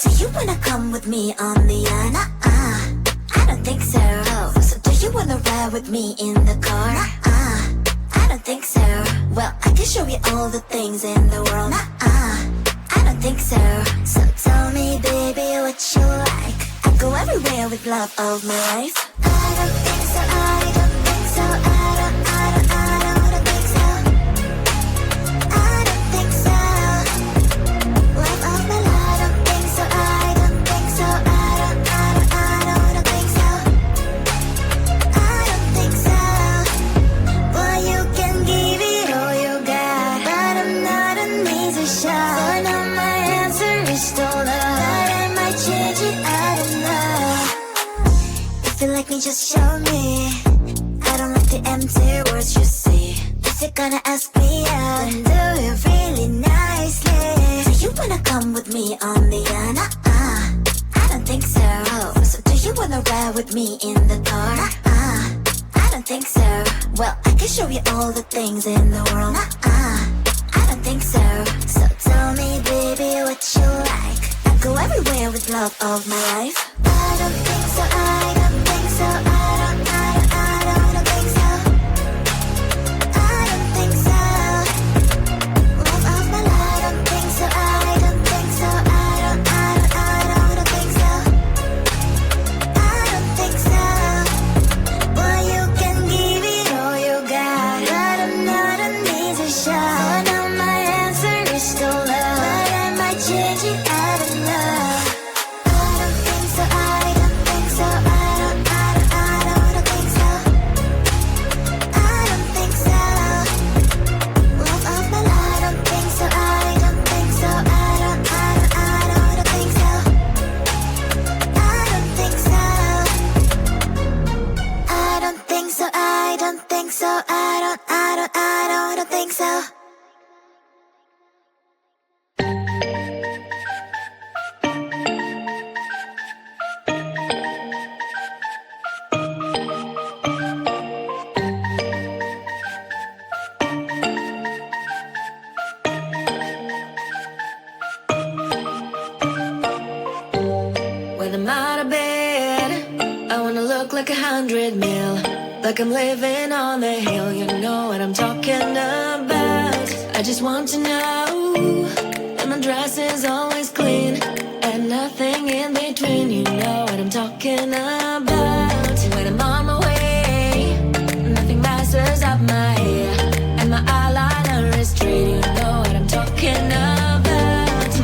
Do you wanna come with me on the yacht? I don't think so. So do you wanna ride with me in the car? I don't think so. Well, I can show you all the things in the world. I don't think so. So tell me, baby, what you like. I go everywhere with love of my life. I don't think so. I don't think so. I don't think so. I don't think so. Love of my life. I don't think so. I don't think so. I don't think so. I don't think so. Well, you can give it all you got, but I'm not an easy shot. So now my answer is still no. But I might change it. I don't know. If you like me, just show me. I don't like the empty words you see. If you're gonna ask me out, then do it really nicely. Do you wanna come with me on the yacht? I don't think so. So do you wanna ride with me in the car? I don't think so. Well, I can show you all the things in the world. I don't think so. So tell me, baby, what you like. I go everywhere with love of my life. I don't think so. I don't think so. I don't think so. I don't think so. Love of my life. I don't think so. I don't think so. I don't think so. I don't think so. Well, you can give it all you got, but I'm not an easy shot. So now my answer is still no, but I might change it. I don't know. I don't think so. I don't think so. I don't think so. I don't think so. Love of my life. I don't think so. I don't think so. I don't think so. I don't think so. I don't think so. I don't think so. I don't think so. When I'm out of bed, I wanna look like 100 mil, like I'm living on the hill. You know what I'm talking about. I just want to know that my dress is always clean and nothing in between. You know what I'm talking about. When I'm on my way, nothing messes up my hair, and my eyeliner is straight. You know what I'm talking about.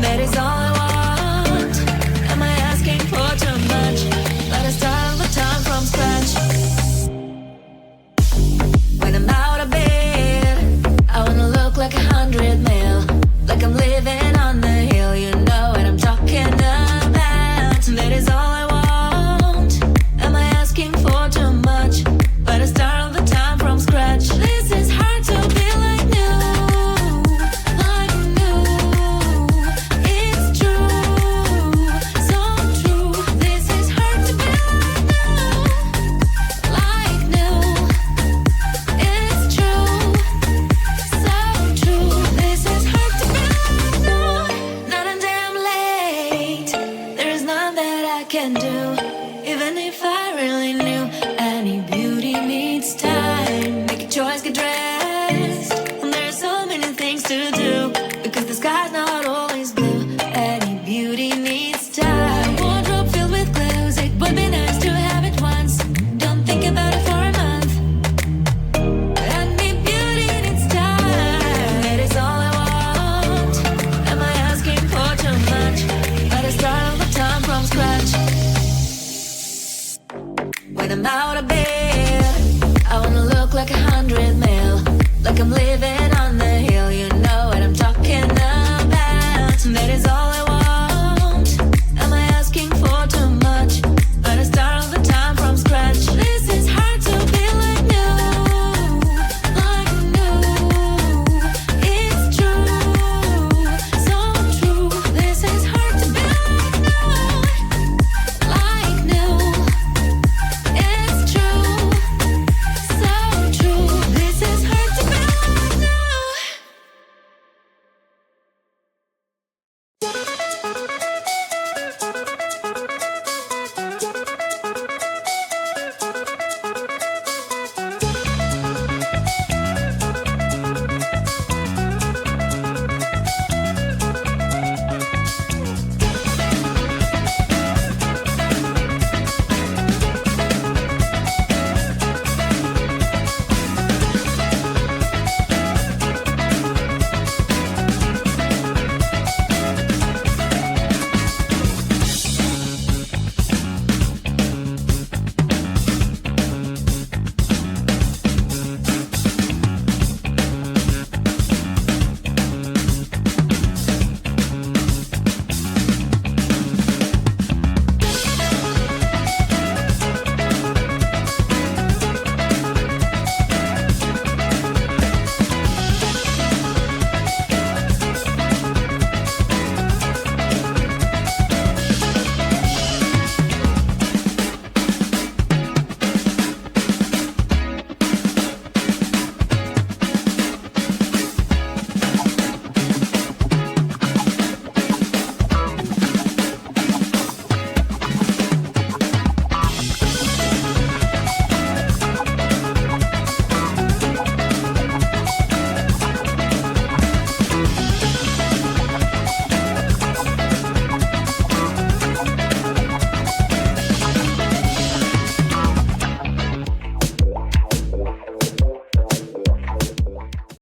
That is all I want. Am I asking for too much? Let us start all the time from scratch. When I'm out of bed, I wanna look like 100 mil, like I'm living on the hill. You know what I'm talking about. That is all I want. Am I asking for too much? Let us start all the time from scratch. This is hard to be like new, like new. It's true, so true. This is hard to be like new. It's true, so true. This is hard to be like new. Not a damn late. There is none that I can do, even if I really knew. Any beauty needs time. Make a choice, get dressed. And there are so many things to do, because the sky's not always blue. Any beauty needs time. Wardrobe filled with clothes, it would be nice to have it once. Don't think about it for a month. Any beauty needs time. That is all I want. Am I asking for too much? Let us start all the time from scratch. When I'm out of bed, I wanna look like 100 mil, like I'm living on the hill. You know what I'm talking about. That is all I want.